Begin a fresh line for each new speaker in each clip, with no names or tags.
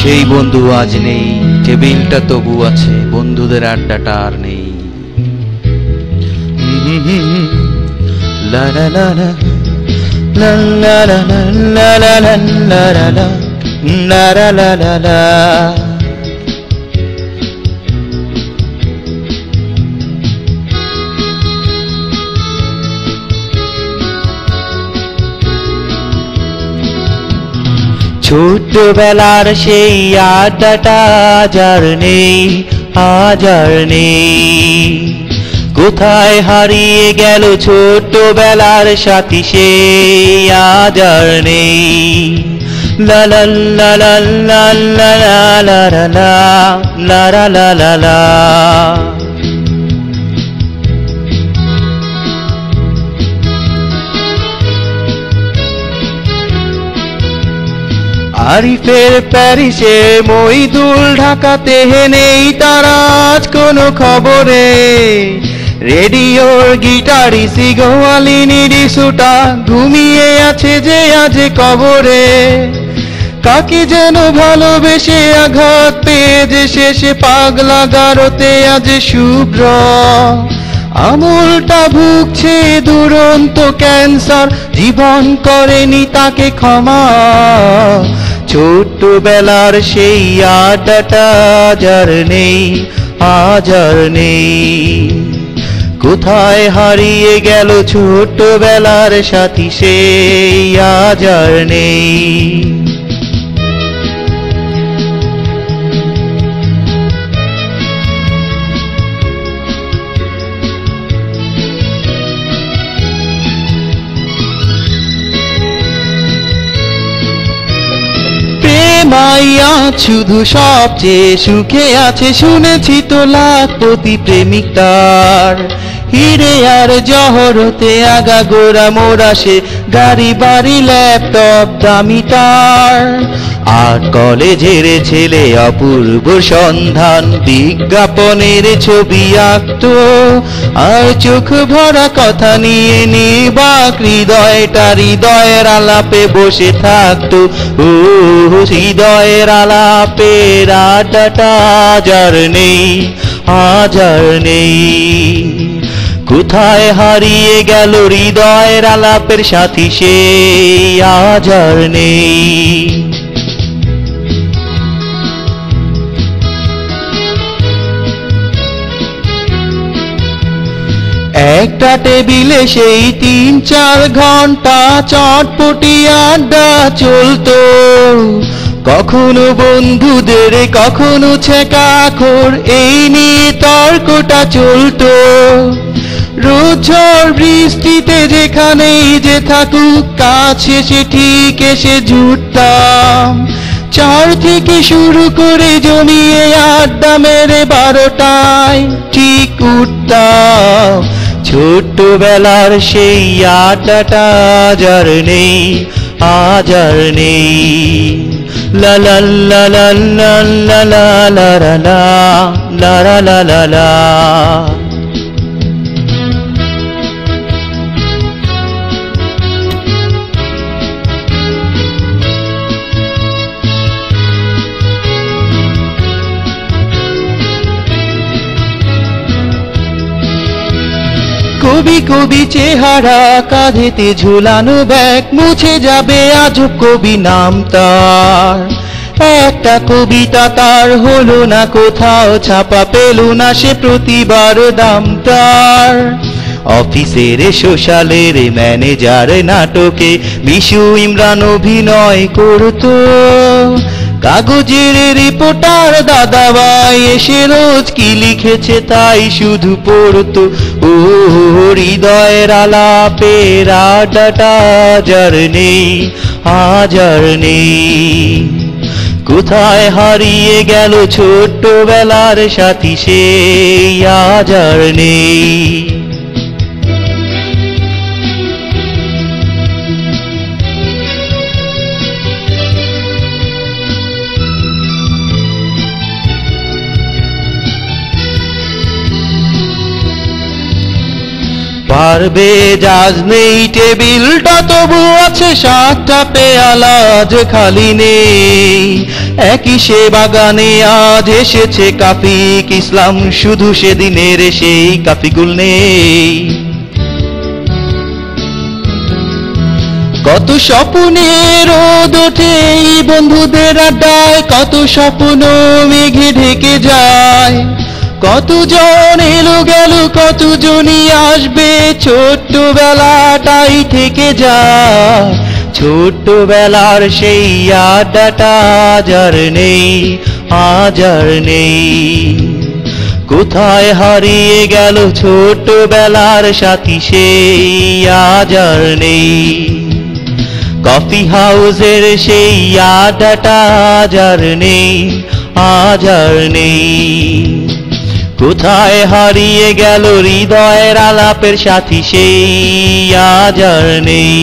সেই বন্ধু আজ নেই, টেবিলটা তবু আছে, বন্ধুদের আড্ডাটা আর নেই। লা লা লা লা লা লা লা লা লা লা লা লা লা লা লা। ছোট্টবেলার সেই আড্ডাটা আজ আর নেই, আজ আর নেই। কোথায় হারিয়ে গেল ছোট্টবেলার সাথী সেই আজ আর নেই। লা লা লা লা লা লা লা লা লা লা লা লা লা। আরিফের প্যারিসে, মইদুল ঢাকাতে, নেই তার আজ কোনো খবরে। রেডিওর গিটারিসি গোয়ালিনী ডিসুটা ঘুমিয়ে আছে যে আজ কবরে। কাকে যেন ভালোবেসে আঘাত পেয়ে যে শেষে পাগলা গারোতে আজ শুভ্র। আমলটা ভুগছে দুরন্ত ক্যান্সার, জীবন করেনি তাকে ক্ষমা। ছোট্টবেলার সেই আড্ডাটা আজ আর নেই, আজ আর নেই। কোথায় হারিয়ে গেল ছোট্টবেলার সাথী সেই আজ আর নেই। মাইয়া শুধু সবচেয়ে সুখে আছে, শুনেছি তো লাখপতি প্রেমিক তার। হিরে আর জহরতে আগা গোড়া মোরা সে, গাড়ি বাড়ি ল্যাপটপ দামি তার। আর কলেজের ছেলে অপূর্ব সন্ধান, বিজ্ঞাপনের ছবি আঁকত। আর চোখ ভরা কথা নিয়ে নির্বাক হৃদয়টা হৃদয়ের আলাপে বসে থাকতো। ও হৃদয়ের আলাপের আড্ডাটা আজ আর নেই, আজ আর নেই। কোথায় হারিয়ে গেল হৃদয়ের আলাপের সাথী সেই আজ আর নেই। একটা টেবিলে সেই ৩-৪ ঘন্টা চটপটি আড্ডা চলতো। কখনো বন্ধুদের, কখনো ছেকাখোর, এই নিয়ে তর্কটা চলতো। রোজ ঝড় বৃষ্টিতে যেখানেই যে থাকুক, কাছে সে ঠিক এসে জুটতাম। ৪ থেকে শুরু করে জমিয়ে আড্ডা মেরে ১২টায় ঠিক উঠতাম। ছোট্টবেলার সেই আড্ডাটা আজ আর নেই, আজ আর নেই। লা লা লা লা লা লা লা লা লা লা লা লা। কবি কবি চেহারা, কাঁধেতে ঝুলানো ব্যাগ, মুছে যাবে আজব কবি নাম তার। একটা কবিতা তার হলো না কোথাও ছাপা, পেল না সে প্রতিবার দাম তার। অফিসের সোশ্যালের ম্যানেজার নাটকে বিশু ইমরান অভিনয় করতো। কাগজের রিপোর্টার দাদাভাই এসে রোজ কি লিখেছে তাই শুধু পড়তো। ও হৃদয়ের আলাপের আড্ডাটা আজ আর নেই, আজ আর নেই। কোথায় হারিয়ে গেল ছোট্টবেলার সাথী সেই আজ আর নেই। আর বেজাজ নেই টেবিলটা তবু আছে 7টা পেয়ালা আজ খালি নেই একই সে বাগানে আজ এসেছে কাফিক ইসলাম শুধু সেদিনের সেই কাফিকুল নেই কত স্বপ্নের রোদ ওঠে এই বন্ধুদের আড্ডায় কত স্বপ্ন মেঘে ঢেকে যায় কতজন এলো গেল কতজনই আসবে ছোট্টবেলাটাই থেকে যায় ছোট্টবেলার সেই আড্ডাটা আজ আর নেই আজ আর নেই কোথায় হারিয়ে গেল ছোট্টবেলার সাথী সেই আজ আর নেই কফি হাউসের সেই আড্ডাটা আজ আর নেই আজ আর নেই কোথায় হারিয়ে গেল হৃদয়ের আলাপের সাথী সেই আজ আর নেই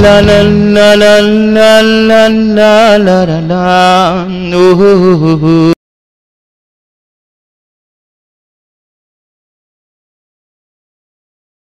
লা লা লা লা লা লা লা লা লা লা